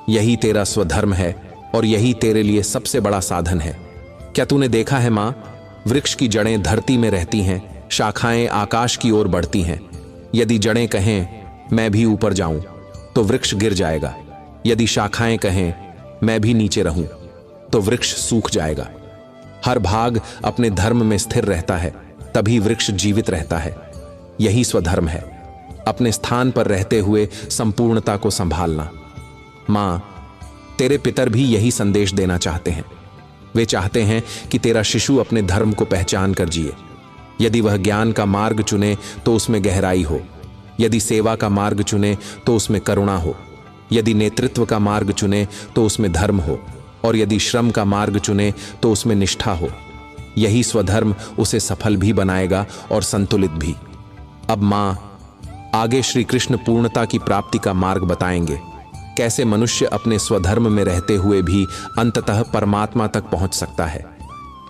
यही तेरा स्वधर्म है, और यही तेरे लिए सबसे बड़ा साधन है। क्या तूने देखा है मां, वृक्ष की जड़ें धरती में रहती हैं, शाखाएं आकाश की ओर बढ़ती हैं। यदि जड़ें कहें मैं भी ऊपर जाऊं, तो वृक्ष गिर जाएगा। यदि शाखाएं कहें मैं भी नीचे रहूं, तो वृक्ष सूख जाएगा। हर भाग अपने धर्म में स्थिर रहता है, तभी वृक्ष जीवित रहता है। यही स्वधर्म है, अपने स्थान पर रहते हुए संपूर्णता को संभालना। मां, तेरे पितर भी यही संदेश देना चाहते हैं। वे चाहते हैं कि तेरा शिशु अपने धर्म को पहचान कर जिए। यदि वह ज्ञान का मार्ग चुने तो उसमें गहराई हो, यदि सेवा का मार्ग चुने तो उसमें करुणा हो, यदि नेतृत्व का मार्ग चुने तो उसमें धर्म हो, और यदि श्रम का मार्ग चुने तो उसमें निष्ठा हो। यही स्वधर्म उसे सफल भी बनाएगा और संतुलित भी। अब मां, आगे श्री कृष्ण पूर्णता की प्राप्ति का मार्ग बताएंगे। कैसे मनुष्य अपने स्वधर्म में रहते हुए भी अंततः परमात्मा तक पहुंच सकता है।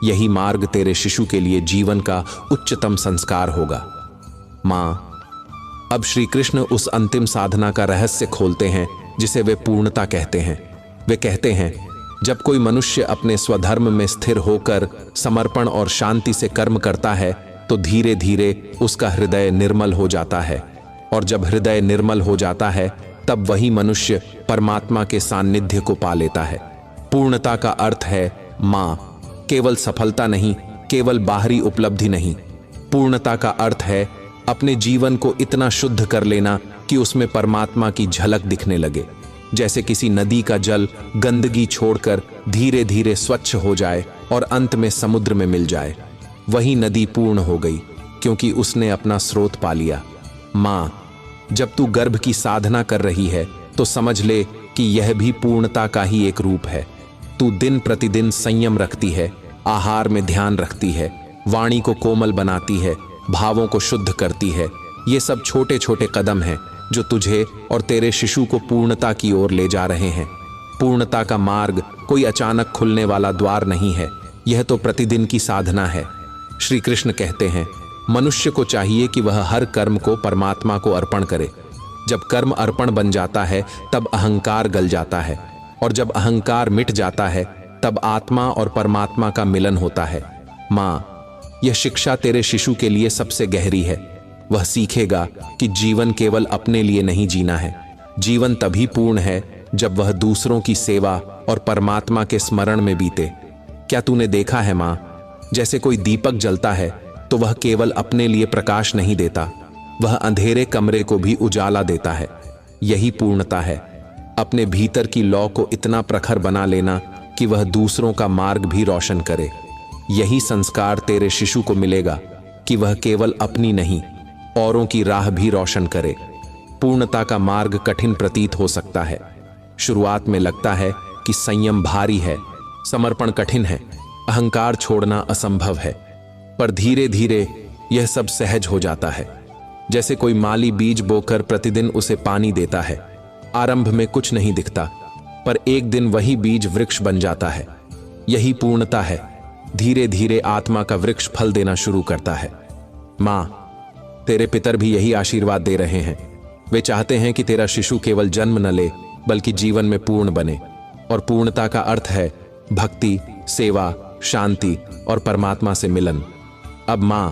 यही मार्ग तेरे शिशु के लिए जीवन का उच्चतम संस्कार होगा। मां, अब श्री कृष्ण उस अंतिम साधना का रहस्य खोलते हैं जिसे वे पूर्णता कहते हैं। वे कहते हैं, जब कोई मनुष्य अपने स्वधर्म में स्थिर होकर समर्पण और शांति से कर्म करता है तो धीरे धीरे उसका हृदय निर्मल हो जाता है, और जब हृदय निर्मल हो जाता है तब वही मनुष्य परमात्मा के सान्निध्य को पा लेता है। पूर्णता का अर्थ है मां, केवल सफलता नहीं, केवल बाहरी उपलब्धि नहीं। पूर्णता का अर्थ है अपने जीवन को इतना शुद्ध कर लेना कि उसमें परमात्मा की झलक दिखने लगे। जैसे किसी नदी का जल गंदगी छोड़कर धीरे धीरे स्वच्छ हो जाए और अंत में समुद्र में मिल जाए। वही नदी पूर्ण हो गई क्योंकि उसने अपना स्रोत पा लिया। मां, जब तू गर्भ की साधना कर रही है तो समझ ले कि यह भी पूर्णता का ही एक रूप है। तू दिन प्रतिदिन संयम रखती है, आहार में ध्यान रखती है, वाणी को कोमल बनाती है, भावों को शुद्ध करती है। ये सब छोटे छोटे कदम हैं जो तुझे और तेरे शिशु को पूर्णता की ओर ले जा रहे हैं। पूर्णता का मार्ग कोई अचानक खुलने वाला द्वार नहीं है, यह तो प्रतिदिन की साधना है। श्री कृष्ण कहते हैं, मनुष्य को चाहिए कि वह हर कर्म को परमात्मा को अर्पण करे। जब कर्म अर्पण बन जाता है तब अहंकार गल जाता है, और जब अहंकार मिट जाता है तब आत्मा और परमात्मा का मिलन होता है। मां, यह शिक्षा तेरे शिशु के लिए सबसे गहरी है। वह सीखेगा कि जीवन केवल अपने लिए नहीं जीना है। जीवन तभी पूर्ण है जब वह दूसरों की सेवा और परमात्मा के स्मरण में बीते। क्या तूने देखा है मां, जैसे कोई दीपक जलता है तो वह केवल अपने लिए प्रकाश नहीं देता, वह अंधेरे कमरे को भी उजाला देता है। यही पूर्णता है, अपने भीतर की लौ को इतना प्रखर बना लेना कि वह दूसरों का मार्ग भी रोशन करे। यही संस्कार तेरे शिशु को मिलेगा कि वह केवल अपनी नहीं, औरों की राह भी रोशन करे। पूर्णता का मार्ग कठिन प्रतीत हो सकता है। शुरुआत में लगता है कि संयम भारी है, समर्पण कठिन है, अहंकार छोड़ना असंभव है, पर धीरे धीरे यह सब सहज हो जाता है। जैसे कोई माली बीज बोकर प्रतिदिन उसे पानी देता है। आरंभ में कुछ नहीं दिखता, पर एक दिन वही बीज वृक्ष बन जाता है। यही पूर्णता है, धीरे धीरे आत्मा का वृक्ष फल देना शुरू करता है। मां, तेरे पितर भी यही आशीर्वाद दे रहे हैं। वे चाहते हैं कि तेरा शिशु केवल जन्म न ले बल्कि जीवन में पूर्ण बने, और पूर्णता का अर्थ है भक्ति, सेवा, शांति और परमात्मा से मिलन। अब मां,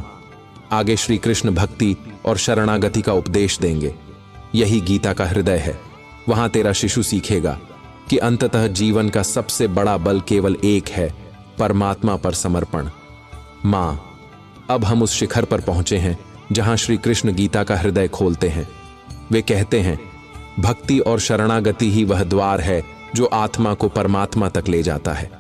आगे श्री कृष्ण भक्ति और शरणागति का उपदेश देंगे। यही गीता का हृदय है। वहां तेरा शिशु सीखेगा कि अंततः जीवन का सबसे बड़ा बल केवल एक है, परमात्मा पर समर्पण। मां, अब हम उस शिखर पर पहुंचे हैं जहां श्री कृष्ण गीता का हृदय खोलते हैं। वे कहते हैं, भक्ति और शरणागति ही वह द्वार है जो आत्मा को परमात्मा तक ले जाता है।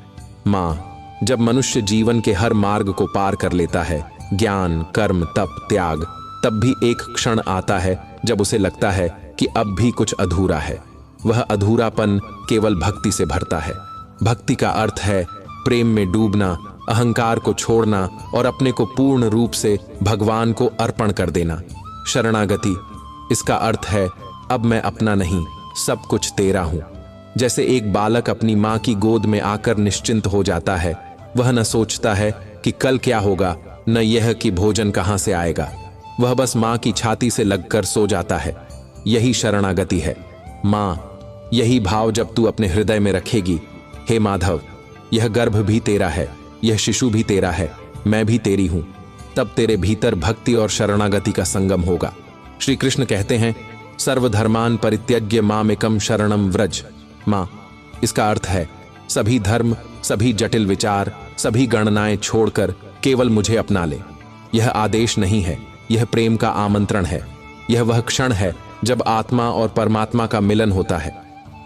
मां, जब मनुष्य जीवन के हर मार्ग को पार कर लेता है, ज्ञान, कर्म, तप, त्याग, तब भी एक क्षण आता है जब उसे लगता है कि अब भी कुछ अधूरा है। वह अधूरापन केवल भक्ति से भरता है। भक्ति का अर्थ है प्रेम में डूबना, अहंकार को छोड़ना और अपने को पूर्ण रूप से भगवान को अर्पण कर देना। शरणागति, इसका अर्थ है अब मैं अपना नहीं, सब कुछ तेरा हूं। जैसे एक बालक अपनी मां की गोद में आकर निश्चिंत हो जाता है, वह न सोचता है कि कल क्या होगा, न यह कि भोजन कहां से आएगा। वह बस मां की छाती से लगकर सो जाता है। यही शरणागति है। मां, यही भाव जब तू अपने हृदय में रखेगी, हे माधव, यह गर्भ भी तेरा है, यह शिशु भी तेरा है, मैं भी तेरी हूं, तब तेरे भीतर भक्ति और शरणागति का संगम होगा। श्री कृष्ण कहते हैं, सर्वधर्मान परित्यज्य मामेकम शरणम व्रज। मां, इसका अर्थ है सभी धर्म, सभी जटिल विचार, सभी गणनाएं छोड़कर केवल मुझे अपना ले। यह आदेश नहीं है, यह प्रेम का आमंत्रण है। यह वह क्षण है जब आत्मा और परमात्मा का मिलन होता है।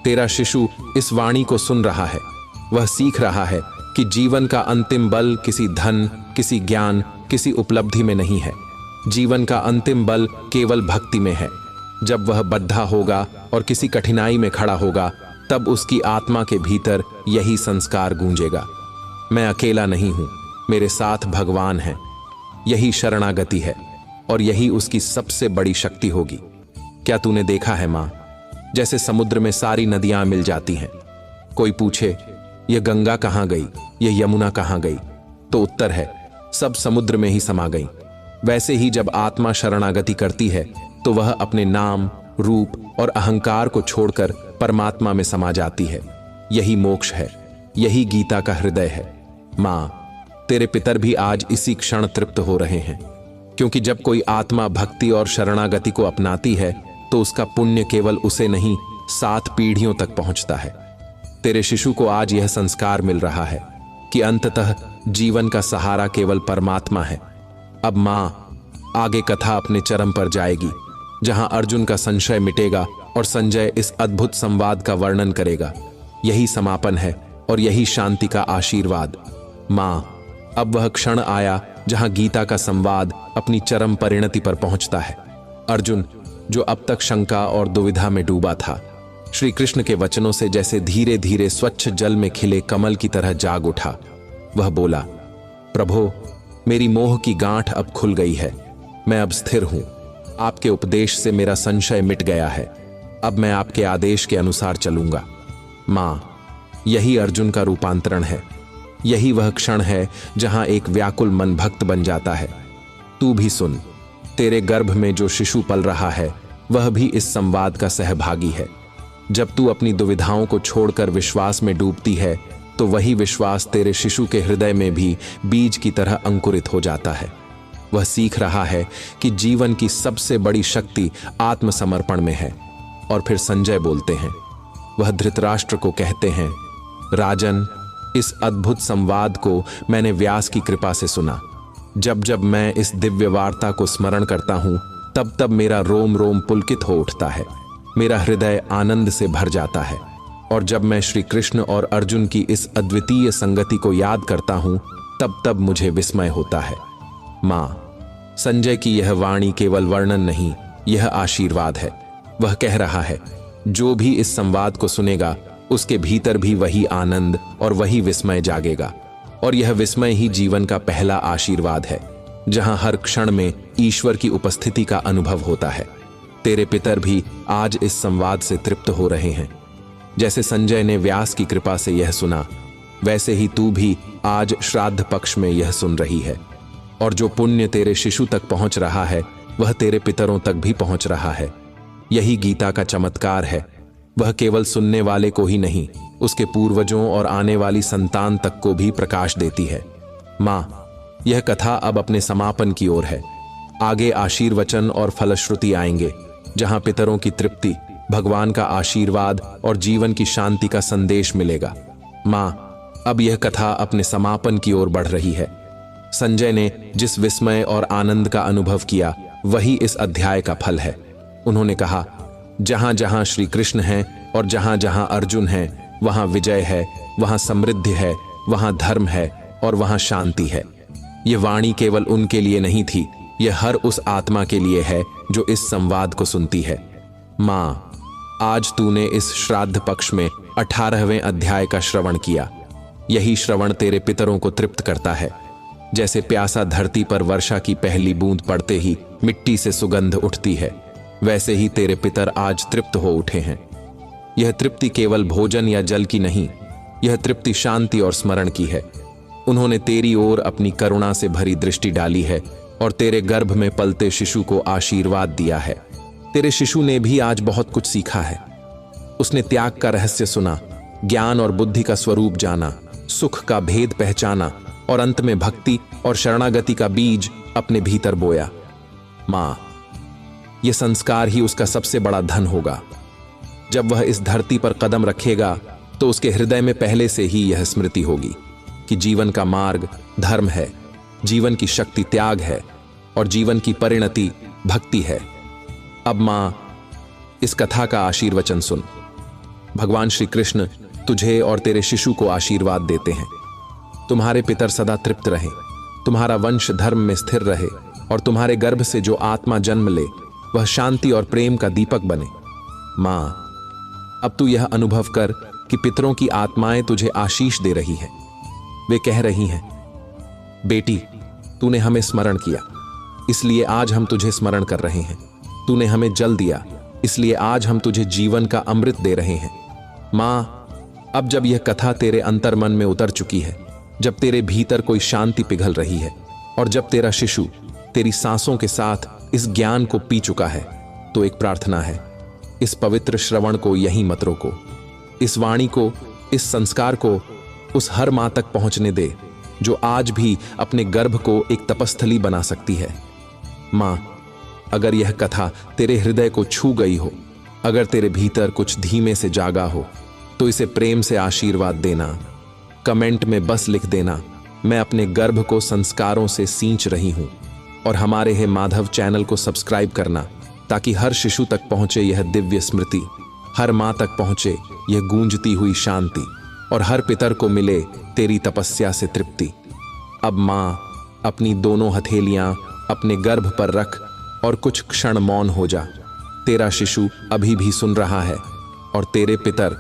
तेरा शिशु इस वाणी को सुन रहा है। वह सीख रहा है कि जीवन का अंतिम बल किसी धन, किसी ज्ञान, किसी उपलब्धि में नहीं है। जीवन का अंतिम बल केवल भक्ति में है। जब वह बद्धा होगा और किसी कठिनाई में खड़ा होगा, तब उसकी आत्मा के भीतर यही संस्कार गूंजेगा, मैं अकेला नहीं हूं, मेरे साथ भगवान है। यही शरणागति है और यही उसकी सबसे बड़ी शक्ति होगी। क्या तूने देखा है मां, जैसे समुद्र में सारी नदियां मिल जाती हैं। कोई पूछे यह गंगा कहां गई, यह यमुना कहां गई, तो उत्तर है सब समुद्र में ही समा गई। वैसे ही जब आत्मा शरणागति करती है तो वह अपने नाम, रूप और अहंकार को छोड़कर परमात्मा में समा जाती है। यही मोक्ष है, यही गीता का हृदय है। मां, तेरे पितर भी आज इसी क्षण तृप्त हो रहे हैं, क्योंकि जब कोई आत्मा भक्ति और शरणागति को अपनाती है तो उसका पुण्य केवल उसे नहीं, 7 पीढ़ियों तक पहुंचता है। तेरे शिशु को आज यह संस्कार मिल रहा है कि अंततः जीवन का सहारा केवल परमात्मा है। अब मां, आगे कथा अपने चरम पर जाएगी, जहां अर्जुन का संशय मिटेगा और संजय इस अद्भुत संवाद का वर्णन करेगा। यही समापन है और यही शांति का आशीर्वाद। मां, अब वह क्षण आया जहां गीता का संवाद अपनी चरम परिणति पर पहुंचता है। अर्जुन, जो अब तक शंका और दुविधा में डूबा था, श्री कृष्ण के वचनों से जैसे धीरे धीरे स्वच्छ जल में खिले कमल की तरह जाग उठा। वह बोला, प्रभो, मेरी मोह की गांठ अब खुल गई है, मैं अब स्थिर हूं। आपके उपदेश से मेरा संशय मिट गया है, अब मैं आपके आदेश के अनुसार चलूंगा। मां, यही अर्जुन का रूपांतरण है। यही वह क्षण है जहां एक व्याकुल मन भक्त बन जाता है। तू भी सुन, तेरे गर्भ में जो शिशु पल रहा है वह भी इस संवाद का सहभागी है। जब तू अपनी दुविधाओं को छोड़कर विश्वास में डूबती है तो वही विश्वास तेरे शिशु के हृदय में भी बीज की तरह अंकुरित हो जाता है। वह सीख रहा है कि जीवन की सबसे बड़ी शक्ति आत्मसमर्पण में है। और फिर संजय बोलते हैं, वह धृतराष्ट्र को कहते हैं, राजन, इस अद्भुत संवाद को मैंने व्यास की कृपा से सुना। जब जब मैं इस दिव्य वार्ता को स्मरण करता हूं, तब तब मेरा रोम रोम पुलकित हो उठता है, मेरा हृदय आनंद से भर जाता है। और जब मैं श्री कृष्ण और अर्जुन की इस अद्वितीय संगति को याद करता हूं, तब तब मुझे विस्मय होता है। मां, संजय की यह वाणी केवल वर्णन नहीं, यह आशीर्वाद है। वह कह रहा है, जो भी इस संवाद को सुनेगा उसके भीतर भी वही आनंद और वही विस्मय जागेगा। और यह विस्मय ही जीवन का पहला आशीर्वाद है, जहां हर क्षण में ईश्वर की उपस्थिति का अनुभव होता है। तेरे पितर भी आज इस संवाद से तृप्त हो रहे हैं। जैसे संजय ने व्यास की कृपा से यह सुना, वैसे ही तू भी आज श्राद्ध पक्ष में यह सुन रही है। और जो पुण्य तेरे शिशु तक पहुंच रहा है वह तेरे पितरों तक भी पहुंच रहा है। यही गीता का चमत्कार है। वह केवल सुनने वाले को ही नहीं, उसके पूर्वजों और आने वाली संतान तक को भी प्रकाश देती है। मां, यह कथा अब अपने समापन की ओर है। आगे आशीर्वचन और फलश्रुति आएंगे, जहां पितरों की तृप्ति, भगवान का आशीर्वाद और जीवन की शांति का संदेश मिलेगा। मां, अब यह कथा अपने समापन की ओर बढ़ रही है। संजय ने जिस विस्मय और आनंद का अनुभव किया वही इस अध्याय का फल है। उन्होंने कहा, जहां जहां श्री कृष्ण हैं और जहां जहां अर्जुन हैं, वहां विजय है, वहां समृद्धि है, वहां धर्म है और वहां शांति है। यह वाणी केवल उनके लिए नहीं थी, यह हर उस आत्मा के लिए है जो इस संवाद को सुनती है। मां, आज तूने इस श्राद्ध पक्ष में 18वें अध्याय का श्रवण किया। यही श्रवण तेरे पितरों को तृप्त करता है। जैसे प्यासा धरती पर वर्षा की पहली बूंद पड़ते ही मिट्टी से सुगंध उठती है, वैसे ही तेरे पितर आज तृप्त हो उठे हैं। यह तृप्ति केवल भोजन या जल की नहीं, यह तृप्ति शांति और स्मरण की है। उन्होंने तेरी ओर अपनी करुणा से भरी दृष्टि डाली है और तेरे गर्भ में पलते शिशु को आशीर्वाद दिया है। तेरे शिशु ने भी आज बहुत कुछ सीखा है। उसने त्याग का रहस्य सुना, ज्ञान और बुद्धि का स्वरूप जाना, सुख का भेद पहचाना और अंत में भक्ति और शरणागति का बीज अपने भीतर बोया। मां, यह संस्कार ही उसका सबसे बड़ा धन होगा। जब वह इस धरती पर कदम रखेगा तो उसके हृदय में पहले से ही यह स्मृति होगी कि जीवन का मार्ग धर्म है, जीवन की शक्ति त्याग है और जीवन की परिणति भक्ति है। अब मां, इस कथा का आशीर्वचन सुन। भगवान श्री कृष्ण तुझे और तेरे शिशु को आशीर्वाद देते हैं। तुम्हारे पितर सदा तृप्त रहे, तुम्हारा वंश धर्म में स्थिर रहे और तुम्हारे गर्भ से जो आत्मा जन्म ले वह शांति और प्रेम का दीपक बने। मां, अब तू यह अनुभव कर कि पितरों की आत्माएं तुझे आशीष दे रही हैं। वे कह रही हैं, बेटी, तूने हमें स्मरण किया, इसलिए आज हम तुझे स्मरण कर रहे हैं। तूने हमें जल दिया, इसलिए आज हम तुझे जीवन का अमृत दे रहे हैं। मां, अब जब यह कथा तेरे अंतर्मन में उतर चुकी है, जब तेरे भीतर कोई शांति पिघल रही है और जब तेरा शिशु तेरी सांसों के साथ इस ज्ञान को पी चुका है, तो एक प्रार्थना है, इस पवित्र श्रवण को यहीं मत रोको। इस वाणी को, इस संस्कार को उस हर मां तक पहुंचने दे जो आज भी अपने गर्भ को एक तपस्थली बना सकती है। मां, अगर यह कथा तेरे हृदय को छू गई हो, अगर तेरे भीतर कुछ धीमे से जागा हो, तो इसे प्रेम से आशीर्वाद देना। कमेंट में बस लिख देना, मैं अपने गर्भ को संस्कारों से सींच रही हूं। और हमारे हे माधव चैनल को सब्सक्राइब करना, ताकि हर शिशु तक पहुंचे यह दिव्य स्मृति, हर मां तक पहुंचे यह गूंजती हुई शांति और हर पितर को मिले तेरी तपस्या से तृप्ति। अब मां, अपनी दोनों हथेलियां अपने गर्भ पर रख और कुछ क्षण मौन हो जा। तेरा शिशु अभी भी सुन रहा है और तेरे पितर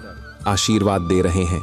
आशीर्वाद दे रहे हैं।